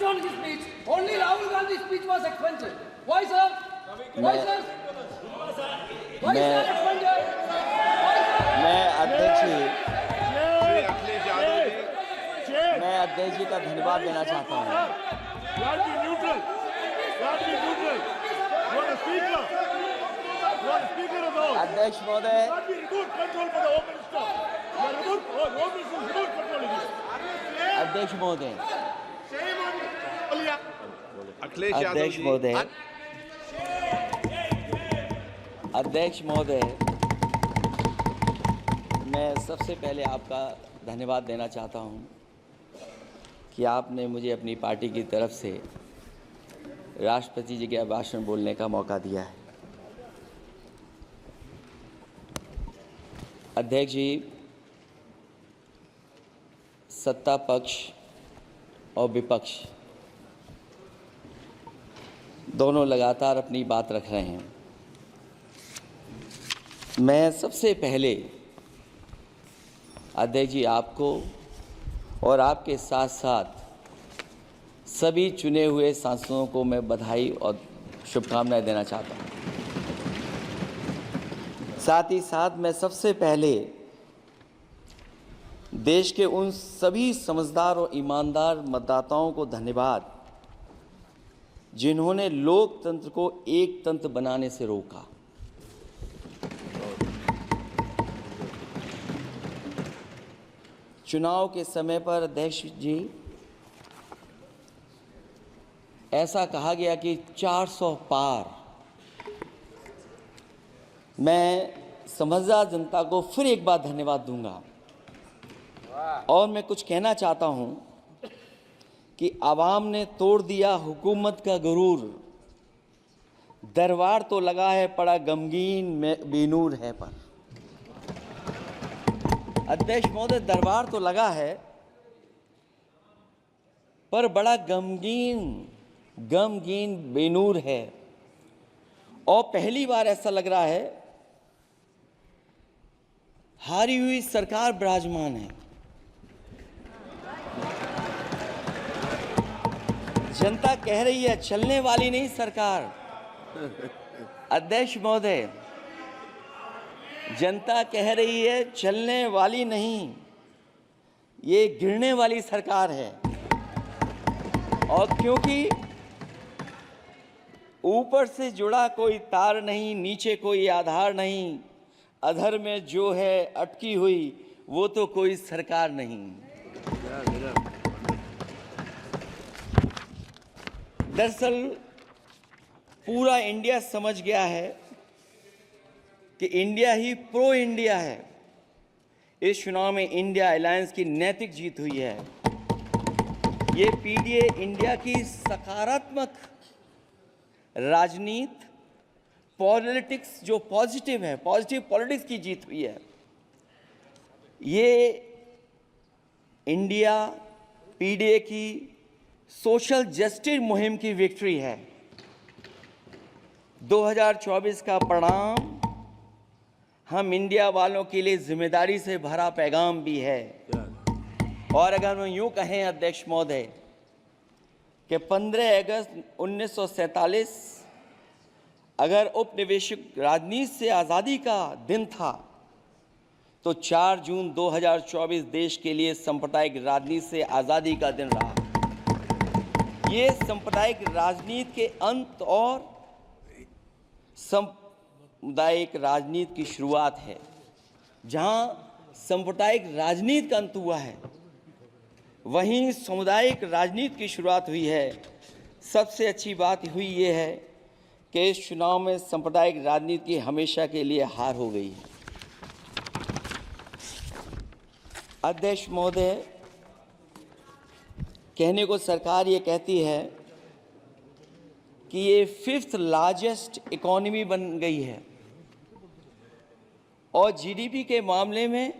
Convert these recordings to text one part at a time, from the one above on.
on his speech. Only Rahul Gandhi's speech was expunged. Why, sir? Why, sir? Why, sir, expunged? Why, sir? मैं अध्यक्ष जी का धन्यवाद देना चाहता हूँ। अध्यक्ष महोदय, अध्यक्ष महोदय, अध्यक्ष महोदय, अध्यक्ष महोदय, मैं सबसे पहले आपका धन्यवाद देना चाहता हूं कि आपने मुझे अपनी पार्टी की तरफ से राष्ट्रपति जी के भाषण बोलने का मौका दिया है। अध्यक्ष जी, सत्ता पक्ष और विपक्ष दोनों लगातार अपनी बात रख रहे हैं। मैं सबसे पहले अध्यक्ष जी आपको और आपके साथ साथ सभी चुने हुए सांसदों को मैं बधाई और शुभकामनाएं देना चाहता हूं। साथ ही साथ मैं सबसे पहले देश के उन सभी समझदार और ईमानदार मतदाताओं को धन्यवाद जिन्होंने लोकतंत्र को एक तंत्र बनाने से रोका। चुनाव के समय पर अध्यक्ष जी ऐसा कहा गया कि 400 पार। मैं समझदार जनता को फिर एक बार धन्यवाद दूंगा और मैं कुछ कहना चाहता हूं कि आवाम ने तोड़ दिया हुकूमत का गुरूर, दरबार तो लगा है पड़ा गमगीन में बेनूर है पर। अध्यक्ष महोदय, दरबार तो लगा है पर बड़ा गमगीन बेनूर है और पहली बार ऐसा लग रहा है हारी हुई सरकार विराजमान है। जनता कह रही है चलने वाली नहीं सरकार। अध्यक्ष महोदय, जनता कह रही है चलने वाली नहीं, ये गिरने वाली सरकार है। और क्योंकि ऊपर से जुड़ा कोई तार नहीं, नीचे कोई आधार नहीं, अधर में जो है अटकी हुई वो तो कोई सरकार नहीं। दरअसल पूरा इंडिया समझ गया है कि इंडिया ही प्रो इंडिया है। इस चुनाव में इंडिया अलायंस की नैतिक जीत हुई है। ये पीडीए इंडिया की सकारात्मक राजनीति, पॉलिटिक्स जो पॉजिटिव है, पॉजिटिव पॉलिटिक्स की जीत हुई है। ये इंडिया पीडीए की सोशल जस्टिस मुहिम की विक्ट्री है। 2024 का परिणाम हम इंडिया वालों के लिए जिम्मेदारी से भरा पैगाम भी है। और अगर हम यूं कहें अध्यक्ष महोदय कि 15 अगस्त 1947 अगर उपनिवेशिक राजनीति से आज़ादी का दिन था तो 4 जून 2024 देश के लिए सांप्रदायिक राजनीति से आज़ादी का दिन रहा। ये सांप्रदायिक राजनीति के अंत और सामुदायिक राजनीति की शुरुआत है। जहां सांप्रदायिक राजनीति का अंत हुआ है वहीं सामुदायिक राजनीति की शुरुआत हुई है। सबसे अच्छी बात हुई ये है कि इस चुनाव में सांप्रदायिक राजनीति की हमेशा के लिए हार हो गई है। अध्यक्ष महोदय, कहने को सरकार ये कहती है कि ये 5th लार्जेस्ट इकोनॉमी बन गई है और जीडीपी के मामले में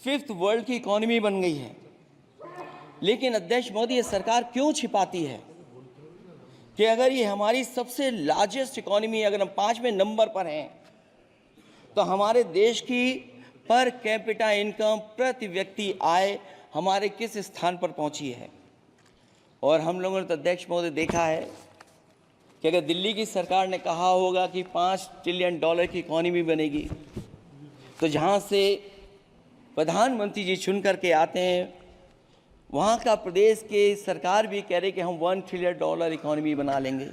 5th वर्ल्ड की इकोनॉमी बन गई है। लेकिन अध्यक्ष मोदी, ये सरकार क्यों छिपाती है कि अगर ये हमारी सबसे लार्जेस्ट इकोनॉमी, अगर हम 5वें नंबर पर हैं, तो हमारे देश की पर कैपिटा इनकम, प्रति व्यक्ति आय हमारे किस स्थान पर पहुंची है। और हम लोगों ने तो अध्यक्ष महोदय देखा है कि अगर दिल्ली की सरकार ने कहा होगा कि $5 ट्रिलियन की इकॉनमी बनेगी, तो जहाँ से प्रधानमंत्री जी चुन करके आते हैं, वहाँ का प्रदेश के सरकार भी कह रहे कि हम $1 ट्रिलियन इकॉनमी बना लेंगे।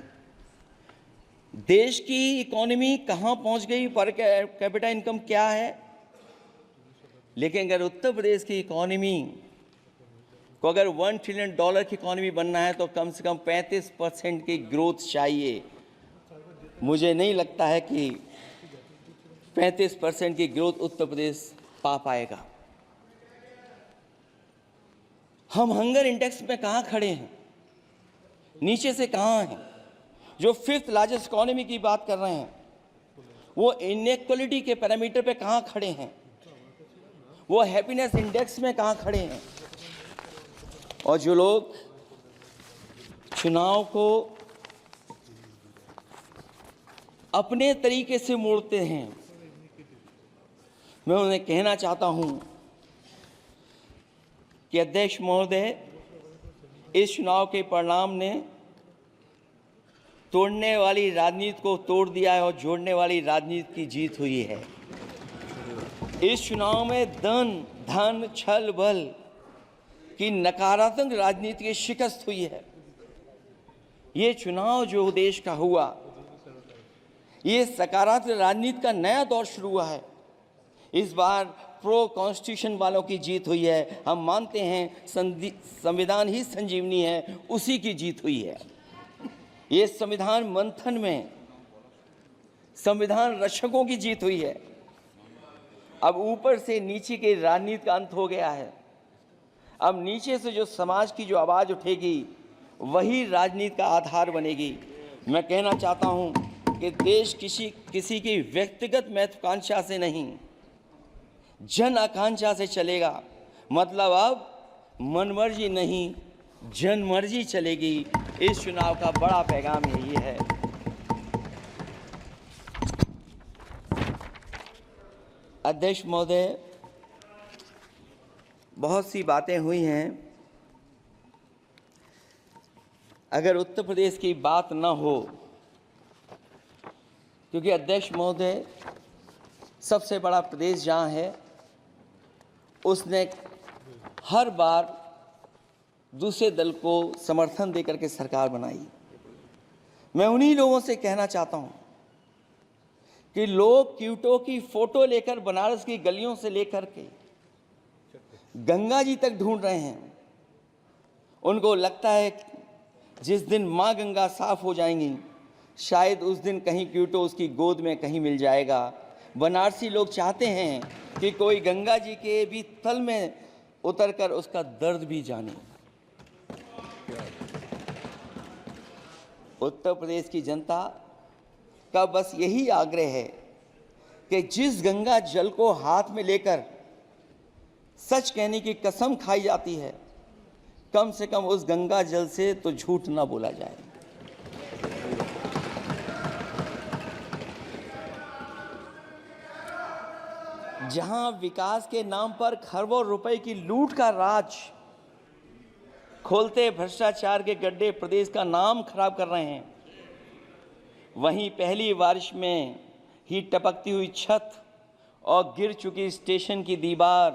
देश की इकॉनमी कहाँ पहुँच गई, पर कैपिटा इनकम क्या है, लेकिन अगर उत्तर प्रदेश की इकॉनमी को अगर $1 ट्रिलियन की इकॉनमी बनना है तो कम से कम 35% की ग्रोथ चाहिए। मुझे नहीं लगता है कि 35% की ग्रोथ उत्तर प्रदेश पा पाएगा। हम हंगर इंडेक्स में कहाँ खड़े हैं, नीचे से कहाँ हैं। जो 5th लार्जेस्ट इकॉनमी की बात कर रहे हैं, वो इनइक्वालिटी के पैरामीटर पे कहाँ खड़े हैं, वो हैप्पीनेस इंडेक्स में कहाँ खड़े हैं। और जो लोग चुनाव को अपने तरीके से मोड़ते हैं, मैं उन्हें कहना चाहता हूं कि अध्यक्ष महोदय, इस चुनाव के परिणाम ने तोड़ने वाली राजनीति को तोड़ दिया है और जोड़ने वाली राजनीति की जीत हुई है। इस चुनाव में धन छल बल की नकारात्मक राजनीति की शिकस्त हुई है। ये चुनाव जो देश का हुआ, ये सकारात्मक राजनीति का नया दौर शुरू हुआ है। इस बार प्रो कॉन्स्टिट्यूशन वालों की जीत हुई है। हम मानते हैं संविधान ही संजीवनी है, उसी की जीत हुई है। ये संविधान मंथन में संविधान रक्षकों की जीत हुई है। अब ऊपर से नीचे की राजनीति का अंत हो गया है। अब नीचे से जो समाज की जो आवाज़ उठेगी, वही राजनीति का आधार बनेगी। मैं कहना चाहता हूं कि देश किसी की व्यक्तिगत महत्वाकांक्षा से नहीं, जन आकांक्षा से चलेगा। मतलब अब मनमर्जी नहीं, जनमर्जी चलेगी। इस चुनाव का बड़ा पैगाम यही है। अध्यक्ष महोदय, बहुत सी बातें हुई हैं। अगर उत्तर प्रदेश की बात न हो, क्योंकि अध्यक्ष महोदय सबसे बड़ा प्रदेश जहाँ है, उसने हर बार दूसरे दल को समर्थन देकर के सरकार बनाई। मैं उन्हीं लोगों से कहना चाहता हूँ कि लोग क्यूटो की फोटो लेकर बनारस की गलियों से लेकर के गंगा जी तक ढूंढ रहे हैं। उनको लगता है जिस दिन माँ गंगा साफ हो जाएंगी, शायद उस दिन कहीं क्यूटो उसकी गोद में कहीं मिल जाएगा। बनारसी लोग चाहते हैं कि कोई गंगा जी के भी तल में उतरकर उसका दर्द भी जाने। उत्तर प्रदेश की जनता का बस यही आग्रह है कि जिस गंगा जल को हाथ में लेकर सच कहने की कसम खाई जाती है, कम से कम उस गंगा जल से तो झूठ ना बोला जाए। जहां विकास के नाम पर खरबों रुपए की लूट का राज खोलते भ्रष्टाचार के गड्ढे प्रदेश का नाम खराब कर रहे हैं, वहीं पहली बारिश में ही टपकती हुई छत और गिर चुकी स्टेशन की दीवार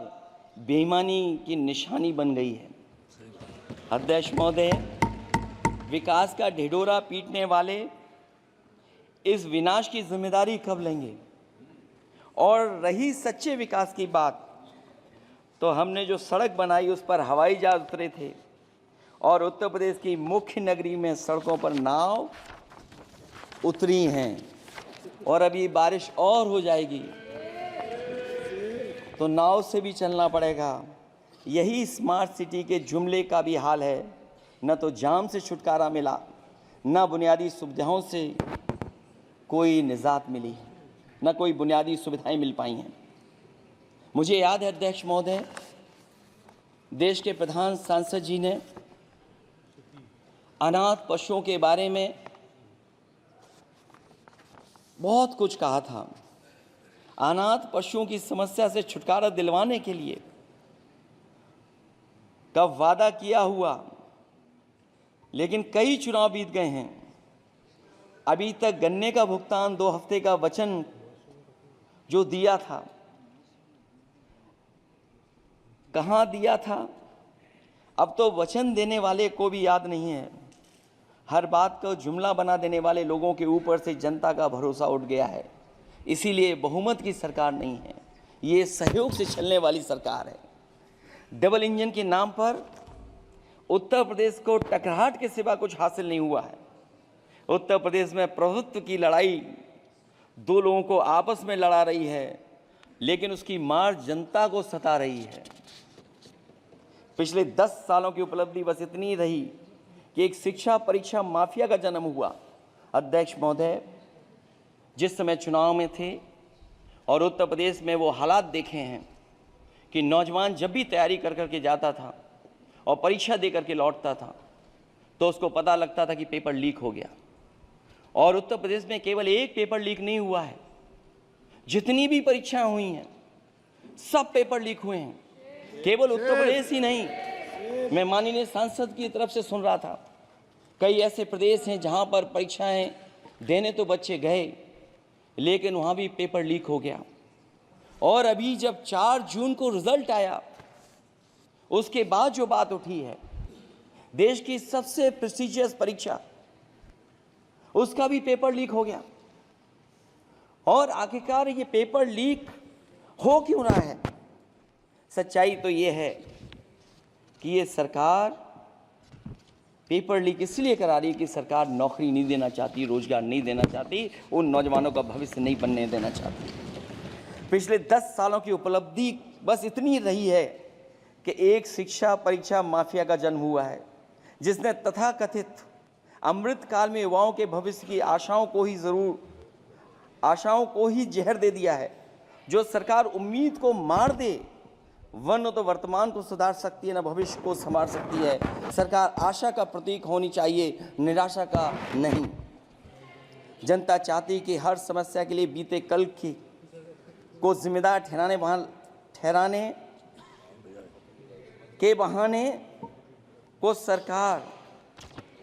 बेईमानी की निशानी बन गई है। अध्यक्ष महोदय, विकास का ढिढोरा पीटने वाले इस विनाश की जिम्मेदारी कब लेंगे? और रही सच्चे विकास की बात, तो हमने जो सड़क बनाई उस पर हवाई जहाज उतरे थे और उत्तर प्रदेश की मुख्य नगरी में सड़कों पर नाव उतरी हैं, और अभी बारिश और हो जाएगी तो नाव से भी चलना पड़ेगा। यही स्मार्ट सिटी के जुमले का भी हाल है। न तो जाम से छुटकारा मिला, न बुनियादी सुविधाओं से कोई निजात मिली, न कोई बुनियादी सुविधाएं मिल पाई हैं। मुझे याद है अध्यक्ष महोदय, देश के प्रधान सांसद जी ने अनाथ पशुओं के बारे में बहुत कुछ कहा था। अनाथ पशुओं की समस्या से छुटकारा दिलवाने के लिए कब वादा किया हुआ लेकिन कई चुनाव बीत गए हैं, अभी तक गन्ने का भुगतान 2 हफ्ते का वचन जो दिया था, कहां दिया था? अब तो वचन देने वाले को भी याद नहीं है। हर बात को जुमला बना देने वाले लोगों के ऊपर से जनता का भरोसा उठ गया है। इसीलिए बहुमत की सरकार नहीं है, ये सहयोग से चलने वाली सरकार है। डबल इंजन के नाम पर उत्तर प्रदेश को टकराहट के सिवा कुछ हासिल नहीं हुआ है। उत्तर प्रदेश में प्रभुत्व की लड़ाई 2 लोगों को आपस में लड़ा रही है, लेकिन उसकी मार जनता को सता रही है। पिछले 10 सालों की उपलब्धि बस इतनी रही कि एक शिक्षा परीक्षा माफिया का जन्म हुआ। अध्यक्ष महोदय, जिस समय चुनाव में थे और उत्तर प्रदेश में वो हालात देखे हैं कि नौजवान जब भी तैयारी कर करके जाता था और परीक्षा दे करके लौटता था तो उसको पता लगता था कि पेपर लीक हो गया। और उत्तर प्रदेश में केवल एक पेपर लीक नहीं हुआ है, जितनी भी परीक्षाएं हुई हैं सब पेपर लीक हुए हैं। केवल उत्तर प्रदेश ही नहीं, मैं माननीय सांसद की तरफ से सुन रहा था, कई ऐसे प्रदेश हैं जहां पर परीक्षाएं देने तो बच्चे गए, लेकिन वहां भी पेपर लीक हो गया। और अभी जब 4 जून को रिजल्ट आया, उसके बाद जो बात उठी है, देश की सबसे प्रेस्टिजियस परीक्षा, उसका भी पेपर लीक हो गया। और आखिरकार ये पेपर लीक हो क्यों रहा है? सच्चाई तो ये है कि ये सरकार पेपर लीक इसलिए करा रही है कि सरकार नौकरी नहीं देना चाहती, रोजगार नहीं देना चाहती, उन नौजवानों का भविष्य नहीं बनने देना चाहती। पिछले 10 सालों की उपलब्धि बस इतनी रही है कि एक शिक्षा परीक्षा माफिया का जन्म हुआ है, जिसने तथाकथित अमृत काल में युवाओं के भविष्य की आशाओं को ही जहर दे दिया है। जो सरकार उम्मीद को मार दे, वरना तो वर्तमान को सुधार सकती है, न भविष्य को संभाल सकती है। सरकार आशा का प्रतीक होनी चाहिए, निराशा का नहीं। जनता चाहती कि हर समस्या के लिए बीते कल को जिम्मेदार ठहराने के बहाने को सरकार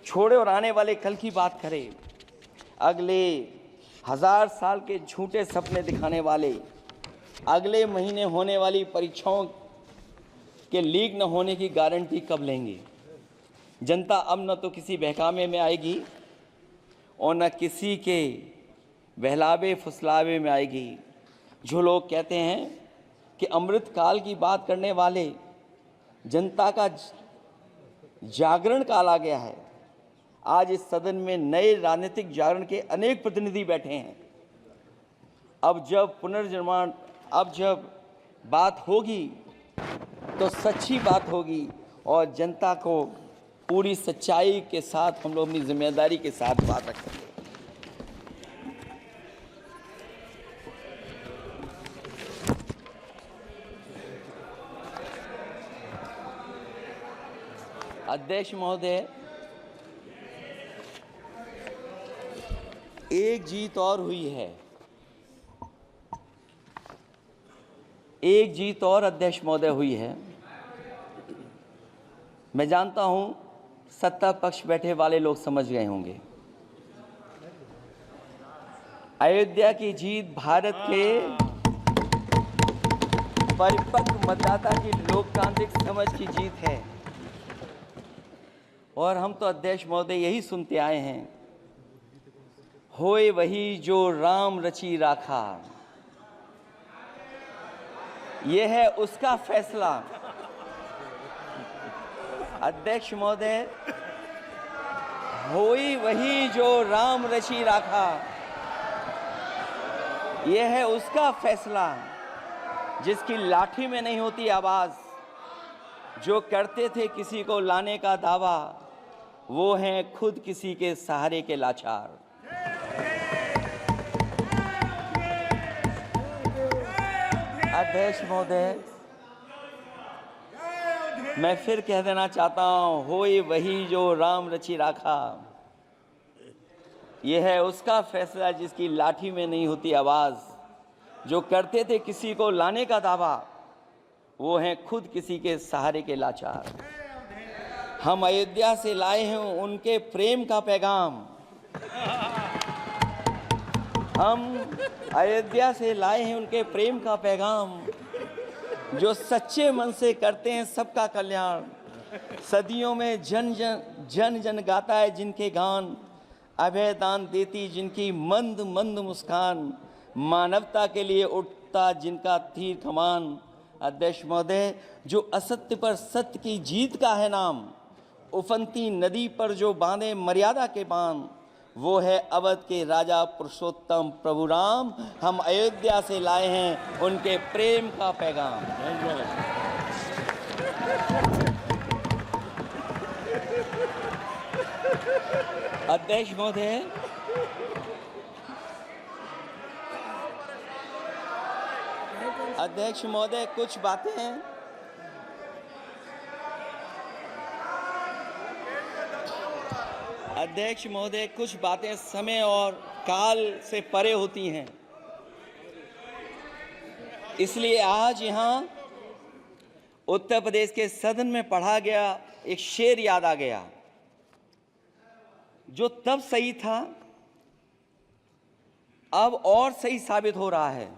छोड़े और आने वाले कल की बात करे। अगले 1000 साल के झूठे सपने दिखाने वाले अगले महीने होने वाली परीक्षाओं के लीक न होने की गारंटी कब लेंगे? जनता अब न तो किसी बहकावे में आएगी और न किसी के बहलावे फुसलावे में आएगी। जो लोग कहते हैं कि अमृत काल की बात करने वाले जनता का जागरण काल आ गया है। आज इस सदन में नए राजनीतिक जागरण के अनेक प्रतिनिधि बैठे हैं। अब जब बात होगी तो सच्ची बात होगी और जनता को पूरी सच्चाई के साथ हम लोग अपनी जिम्मेदारी के साथ बात रखेंगे। अध्यक्ष महोदय, एक जीत और हुई है, एक जीत और अध्यक्ष महोदय हुई है। मैं जानता हूं सत्ता पक्ष बैठे वाले लोग समझ गए होंगे। अयोध्या की जीत भारत के परिपक्व मतदाता की लोकतांत्रिक समझ की जीत है। और हम तो अध्यक्ष महोदय यही सुनते आए हैं, होए वही जो राम रची राखा, यह है उसका फैसला। अध्यक्ष महोदय, होई वही जो राम रची राखा, यह है उसका फैसला, जिसकी लाठी में नहीं होती आवाज। जो करते थे किसी को लाने का दावा, वो हैं खुद किसी के सहारे के लाचार। अध्यक्ष महोदय, मैं फिर कह देना चाहता हूं, होए वही जो राम रची राखा, यह है उसका फैसला जिसकी लाठी में नहीं होती आवाज। जो करते थे किसी को लाने का दावा, वो हैं खुद किसी के सहारे के लाचार। हम अयोध्या से लाए हैं उनके प्रेम का पैगाम। हम अयोध्या से लाए हैं उनके प्रेम का पैगाम, जो सच्चे मन से करते हैं सबका कल्याण। सदियों में जन जन गाता है जिनके गान, अभय दान देती जिनकी मंद मंद मुस्कान, मानवता के लिए उठता जिनका तीर कमान। अध्यक्ष महोदय, जो असत्य पर सत्य की जीत का है नाम, उफनती नदी पर जो बांधे मर्यादा के बांध, वो है अवध के राजा पुरुषोत्तम प्रभु राम। हम अयोध्या से लाए हैं उनके प्रेम का पैगाम। अध्यक्ष महोदय, अध्यक्ष महोदय, कुछ बातें हैं। अध्यक्ष महोदय, कुछ बातें समय और काल से परे होती हैं, इसलिए आज यहाँ उत्तर प्रदेश के सदन में पढ़ा गया एक शेर याद आ गया, जो तब सही था अब और सही साबित हो रहा है।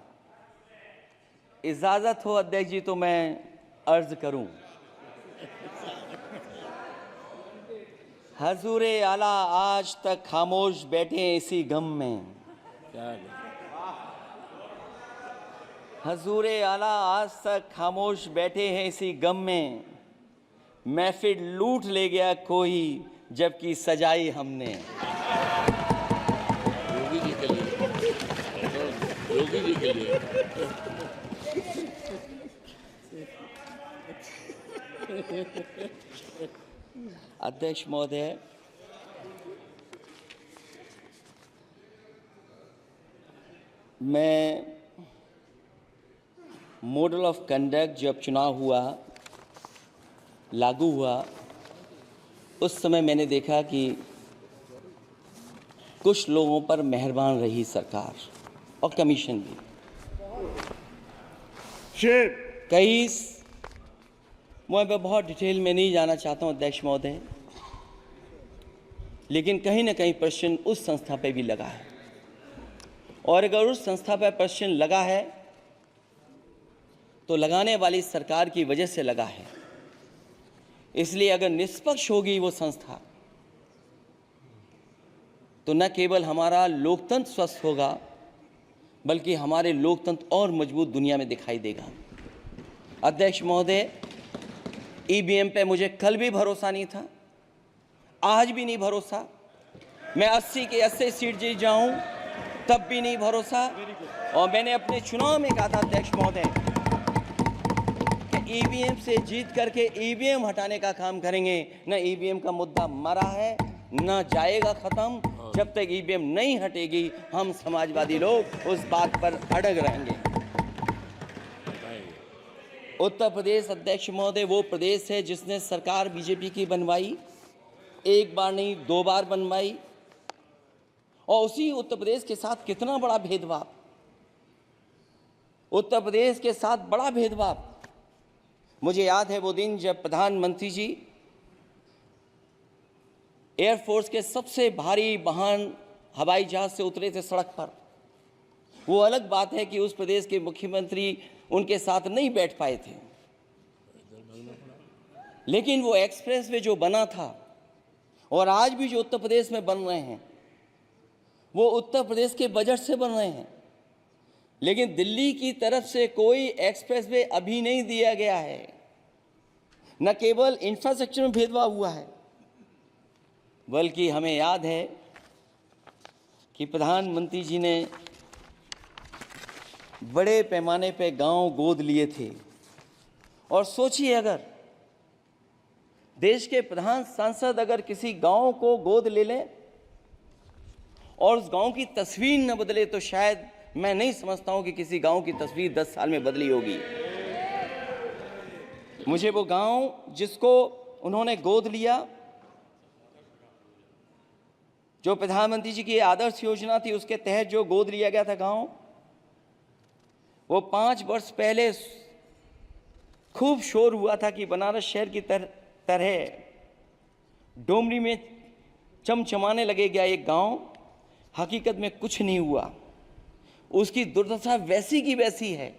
इजाजत हो अध्यक्ष जी तो मैं अर्ज करूं। हजूरे आला आज तक खामोश बैठे इसी गम में, हजूरे आला आज तक खामोश बैठे हैं इसी गम में, महफिल लूट ले गया कोई जबकि सजाई हमने। योगी जी के लिए, योगी जी के लिए। अध्यक्ष महोदय, मैं मॉडल ऑफ कंडक्ट जब चुनाव हुआ, लागू हुआ, उस समय मैंने देखा कि कुछ लोगों पर मेहरबान रही सरकार और कमीशन भी। कई मैं बहुत डिटेल में नहीं जाना चाहता हूं अध्यक्ष महोदय, लेकिन कहीं ना कहीं प्रश्न उस संस्था पे भी लगा है, और अगर उस संस्था पर प्रश्न लगा है तो लगाने वाली सरकार की वजह से लगा है। इसलिए अगर निष्पक्ष होगी वो संस्था तो न केवल हमारा लोकतंत्र स्वस्थ होगा, बल्कि हमारे लोकतंत्र और मजबूत दुनिया में दिखाई देगा। अध्यक्ष महोदय, ईवीएम पे मुझे कल भी भरोसा नहीं था, आज भी नहीं भरोसा। मैं 80 के 80 सीट जीत जाऊं तब भी नहीं भरोसा। और मैंने अपने चुनाव में कहा था अध्यक्ष महोदय कि ईवीएम से जीत करके ईवीएम हटाने का काम करेंगे। न ईवीएम का मुद्दा मरा है, न जाएगा खत्म। जब तक ईवीएम नहीं हटेगी हम समाजवादी लोग उस बात पर अड़ग रहेंगे। उत्तर प्रदेश अध्यक्ष महोदय वो प्रदेश है जिसने सरकार बीजेपी की बनवाई, एक बार नहीं 2 बार बनवाई, और उसी उत्तर प्रदेश के साथ कितना बड़ा भेदभाव, उत्तर प्रदेश के साथ बड़ा भेदभाव। मुझे याद है वो दिन जब प्रधानमंत्री जी एयरफोर्स के सबसे भारी वाहन हवाई जहाज से उतरे थे सड़क पर। वो अलग बात है कि उस प्रदेश के मुख्यमंत्री उनके साथ नहीं बैठ पाए थे, लेकिन वो एक्सप्रेस वे जो बना था और आज भी जो उत्तर प्रदेश में बन रहे हैं वो उत्तर प्रदेश के बजट से बन रहे हैं। लेकिन दिल्ली की तरफ से कोई एक्सप्रेस वे अभी नहीं दिया गया है। न केवल इंफ्रास्ट्रक्चर में भेदभाव हुआ है, बल्कि हमें याद है कि प्रधानमंत्री जी ने बड़े पैमाने पे गांव गोद लिए थे। और सोचिए, अगर देश के प्रधान सांसद अगर किसी गांव को गोद ले लें और उस गांव की तस्वीर न बदले, तो शायद मैं नहीं समझता हूं कि किसी गांव की तस्वीर 10 साल में बदली होगी। मुझे वो गांव जिसको उन्होंने गोद लिया, जो प्रधानमंत्री जी की आदर्श योजना थी उसके तहत जो गोद लिया गया था गांव, वो 5 वर्ष पहले खूब शोर हुआ था कि बनारस शहर की तरह डोमरी में चमचमाने लगेगा एक गांव, हकीकत में कुछ नहीं हुआ। उसकी दुर्दशा वैसी की वैसी है,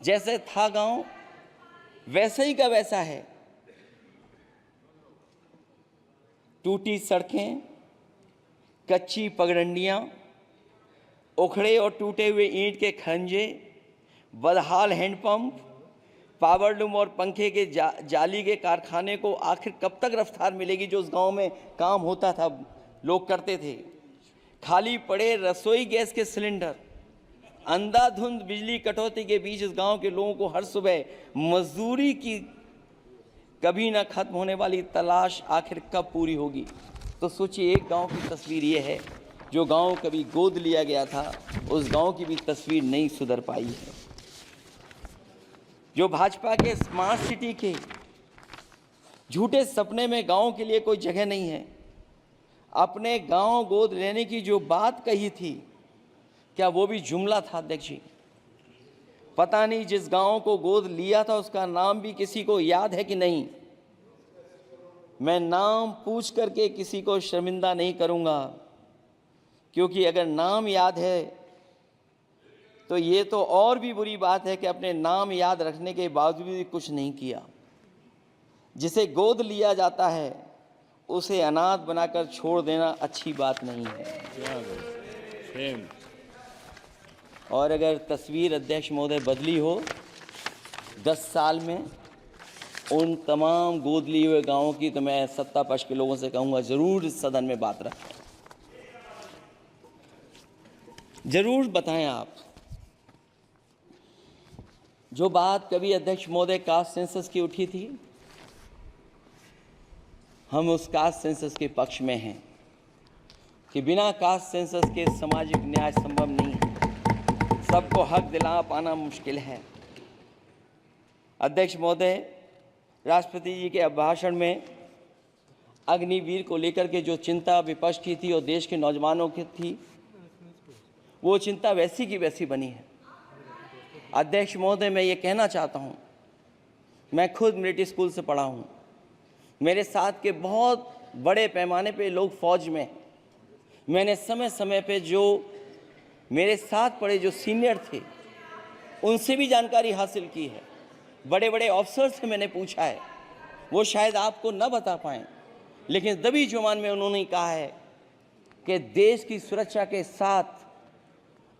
जैसे था गांव वैसा ही का वैसा है। टूटी सड़कें, कच्ची पगडंडियां, उखड़े और टूटे हुए ईंट के खंजे, बदहाल हैंडपंप, पावरलूम और पंखे के जाली के कारखाने को आखिर कब तक रफ्तार मिलेगी जो उस गांव में काम होता था, लोग करते थे। खाली पड़े रसोई गैस के सिलेंडर, अंधाधुंध बिजली कटौती के बीच इस गांव के लोगों को हर सुबह मजदूरी की कभी ना खत्म होने वाली तलाश आखिर कब पूरी होगी। तो सोचिए, एक गांव की तस्वीर ये है, जो गांव कभी गोद लिया गया था, उस गांव की भी तस्वीर नहीं सुधर पाई है। जो भाजपा के स्मार्ट सिटी के झूठे सपने में गांव के लिए कोई जगह नहीं है। अपने गांव गोद लेने की जो बात कही थी, क्या वो भी जुमला था अध्यक्ष जी? पता नहीं जिस गांव को गोद लिया था उसका नाम भी किसी को याद है कि नहीं। मैं नाम पूछ करके किसी को शर्मिंदा नहीं करूंगा, क्योंकि अगर नाम याद है तो ये तो और भी बुरी बात है कि अपने नाम याद रखने के बावजूद भी कुछ नहीं किया। जिसे गोद लिया जाता है उसे अनाथ बनाकर छोड़ देना अच्छी बात नहीं है। और अगर तस्वीर अध्यक्ष महोदय बदली हो 10 साल में उन तमाम गोद लिए हुए गांवों की, तो मैं सत्ता पक्ष के लोगों से कहूंगा जरूर इस सदन में बात रखें, जरूर बताएं आप। जो बात कभी अध्यक्ष महोदय कास्ट सेंसस की उठी थी, हम उस कास्ट सेंसस के पक्ष में हैं कि बिना कास्ट सेंसस के सामाजिक न्याय संभव नहीं है। सबको हक दिला पाना मुश्किल है। अध्यक्ष महोदय, राष्ट्रपति जी के अभिभाषण में अग्निवीर को लेकर के जो चिंता विपक्ष की थी और देश के नौजवानों की थी, वो चिंता वैसी की वैसी बनी है। अध्यक्ष महोदय, मैं ये कहना चाहता हूँ, मैं खुद मिलिट्री स्कूल से पढ़ा हूँ। मेरे साथ के बहुत बड़े पैमाने पे लोग फौज में। मैंने समय समय पे जो मेरे साथ पढ़े जो सीनियर थे उनसे भी जानकारी हासिल की है। बड़े बड़े ऑफिसर से मैंने पूछा है, वो शायद आपको न बता पाएँ, लेकिन दबी जुबान में उन्होंने कहा है कि देश की सुरक्षा के साथ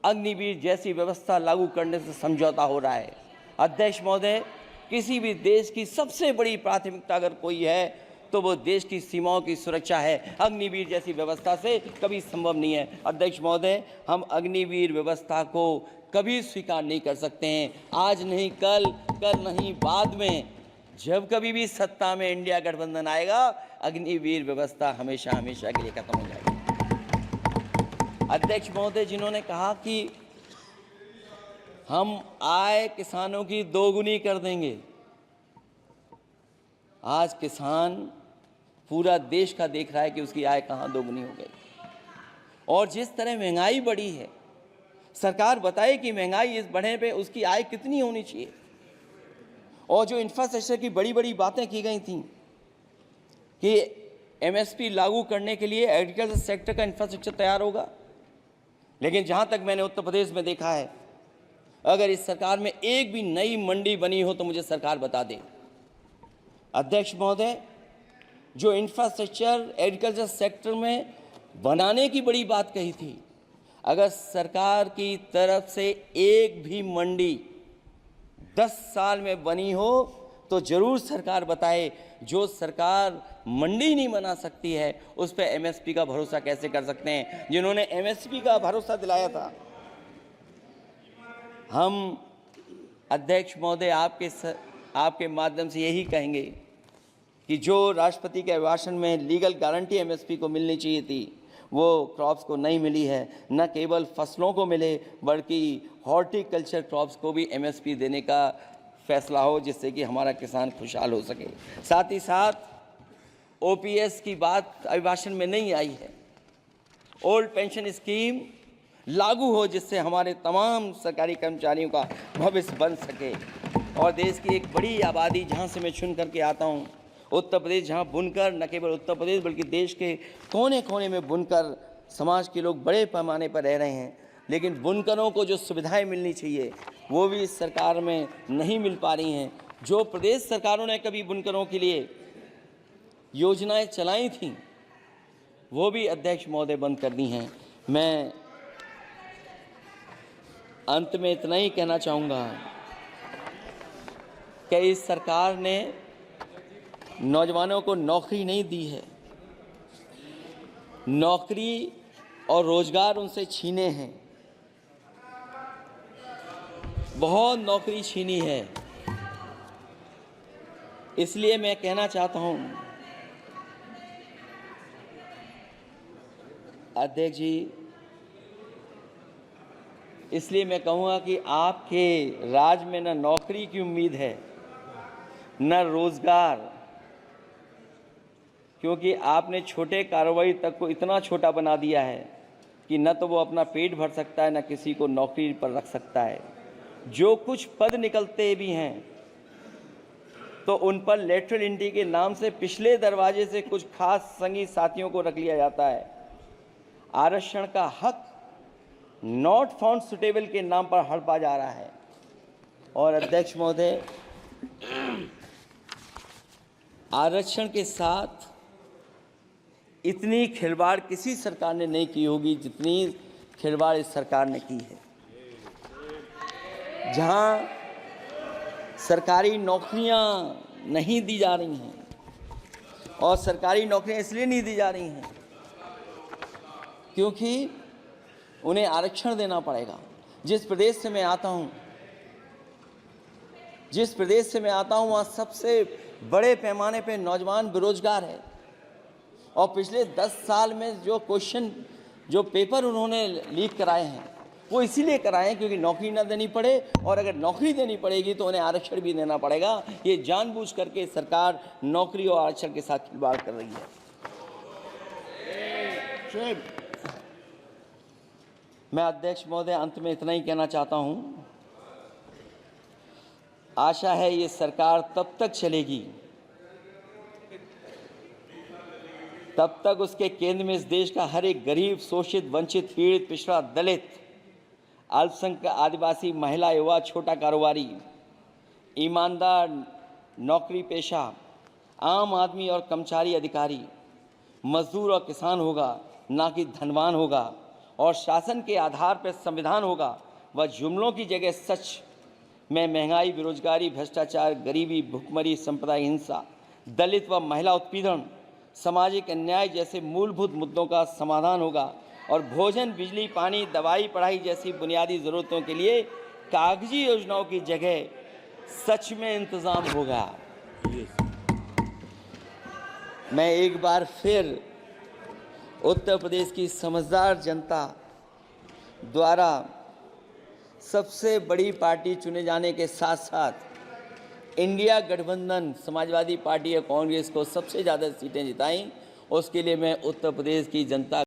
अग्निवीर जैसी व्यवस्था लागू करने से समझौता हो रहा है। अध्यक्ष महोदय, किसी भी देश की सबसे बड़ी प्राथमिकता अगर कोई है तो वो देश की सीमाओं की सुरक्षा है। अग्निवीर जैसी व्यवस्था से कभी संभव नहीं है। अध्यक्ष महोदय, हम अग्निवीर व्यवस्था को कभी स्वीकार नहीं कर सकते हैं। आज नहीं कल, कल नहीं बाद में, जब कभी भी सत्ता में इंडिया गठबंधन आएगा, अग्निवीर व्यवस्था हमेशा हमेशा के लिए खत्म हो जाएगी। अध्यक्ष महोदय, जिन्होंने कहा कि हम आय किसानों की दोगुनी कर देंगे, आज किसान पूरा देश का देख रहा है कि उसकी आय कहाँ दोगुनी हो गई। और जिस तरह महंगाई बढ़ी है, सरकार बताए कि महंगाई इस बढ़ने पे उसकी आय कितनी होनी चाहिए। और जो इंफ्रास्ट्रक्चर की बड़ी बड़ी बातें की गई थी कि एमएसपी लागू करने के लिए एग्रीकल्चर सेक्टर का इंफ्रास्ट्रक्चर तैयार होगा, लेकिन जहाँ तक मैंने उत्तर प्रदेश में देखा है, अगर इस सरकार में एक भी नई मंडी बनी हो तो मुझे सरकार बता दे। अध्यक्ष महोदय, जो इंफ्रास्ट्रक्चर एग्रीकल्चर सेक्टर में बनाने की बड़ी बात कही थी, अगर सरकार की तरफ से एक भी मंडी 10 साल में बनी हो तो जरूर सरकार बताए। जो सरकार मंडी नहीं बना सकती है उस पर एमएसपी का भरोसा कैसे कर सकते हैं, जिन्होंने एमएसपी का भरोसा दिलाया था। हम अध्यक्ष महोदय आपके माध्यम से यही कहेंगे कि जो राष्ट्रपति के अभिभाषण में लीगल गारंटी एमएसपी को मिलनी चाहिए थी, वो क्रॉप्स को नहीं मिली है। न केवल फसलों को मिले बल्कि हॉर्टिकल्चर क्रॉप्स को भी एमएसपी देने का फैसला हो, जिससे कि हमारा किसान खुशहाल हो सके। साथ ही साथ ओपीएस की बात अभिभाषण में नहीं आई है। ओल्ड पेंशन स्कीम लागू हो, जिससे हमारे तमाम सरकारी कर्मचारियों का भविष्य बन सके। और देश की एक बड़ी आबादी, जहाँ से मैं चुन करके आता हूँ, उत्तर प्रदेश जहां बुनकर, न केवल उत्तर प्रदेश बल्कि देश के कोने कोने में बुनकर समाज के लोग बड़े पैमाने पर रह रहे हैं, लेकिन बुनकरों को जो सुविधाएं मिलनी चाहिए वो भी इस सरकार में नहीं मिल पा रही हैं। जो प्रदेश सरकारों ने कभी बुनकरों के लिए योजनाएं चलाई थीं वो भी अध्यक्ष महोदय बंद कर दी हैं। मैं अंत में इतना ही कहना चाहूँगा कि इस सरकार ने नौजवानों को नौकरी नहीं दी है, नौकरी और रोजगार उनसे छीने हैं, बहुत नौकरी छीनी है। इसलिए मैं कहना चाहता हूं अध्यक्ष जी, इसलिए मैं कहूँगा कि आपके राज में न नौकरी की उम्मीद है न रोजगार, क्योंकि आपने छोटे कारोबारी तक को इतना छोटा बना दिया है कि न तो वो अपना पेट भर सकता है न किसी को नौकरी पर रख सकता है। जो कुछ पद निकलते भी हैं तो उन पर लेटरल एंट्री के नाम से पिछले दरवाजे से कुछ खास संगी साथियों को रख लिया जाता है। आरक्षण का हक नॉट फाउंड सुटेबल के नाम पर हड़पा जा रहा है। और अध्यक्ष महोदय, आरक्षण के साथ इतनी खिलवाड़ किसी सरकार ने नहीं की होगी जितनी खिलवाड़ इस सरकार ने की है। जहां सरकारी नौकरियां नहीं दी जा रही हैं, और सरकारी नौकरियां इसलिए नहीं दी जा रही हैं क्योंकि उन्हें आरक्षण देना पड़ेगा। जिस प्रदेश से मैं आता हूं वहाँ सबसे बड़े पैमाने पे नौजवान बेरोजगार है, और पिछले 10 साल में जो पेपर उन्होंने लीक कराए हैं वो इसीलिए कराए हैं क्योंकि नौकरी ना देनी पड़े, और अगर नौकरी देनी पड़ेगी तो उन्हें आरक्षण भी देना पड़ेगा। ये जानबूझ करके सरकार नौकरी और आरक्षण के साथ खिलवाड़ कर रही है। मैं अध्यक्ष महोदय अंत में इतना ही कहना चाहता हूं, आशा है ये सरकार तब तक चलेगी तब तक उसके केंद्र में इस देश का हर एक गरीब, शोषित, वंचित, पीड़ित, पिछड़ा, दलित, अल्पसंख्यक, आदिवासी, महिला, युवा, छोटा कारोबारी, ईमानदार, नौकरी पेशा, आम आदमी और कर्मचारी अधिकारी, मजदूर और किसान होगा, ना कि धनवान होगा। और शासन के आधार पर संविधान होगा। वह जुमलों की जगह सच में महंगाई, बेरोजगारी, भ्रष्टाचार, गरीबी, भुखमरी, सांप्रदायिक हिंसा, दलित व महिला उत्पीड़न, सामाजिक अन्याय जैसे मूलभूत मुद्दों का समाधान होगा। और भोजन, बिजली, पानी, दवाई, पढ़ाई जैसी बुनियादी ज़रूरतों के लिए कागजी योजनाओं की जगह सच में इंतज़ाम होगा। मैं एक बार फिर उत्तर प्रदेश की समझदार जनता द्वारा सबसे बड़ी पार्टी चुने जाने के साथ साथ इंडिया गठबंधन समाजवादी पार्टी और कांग्रेस को सबसे ज़्यादा सीटें जिताई, उसके लिए मैं उत्तर प्रदेश की जनता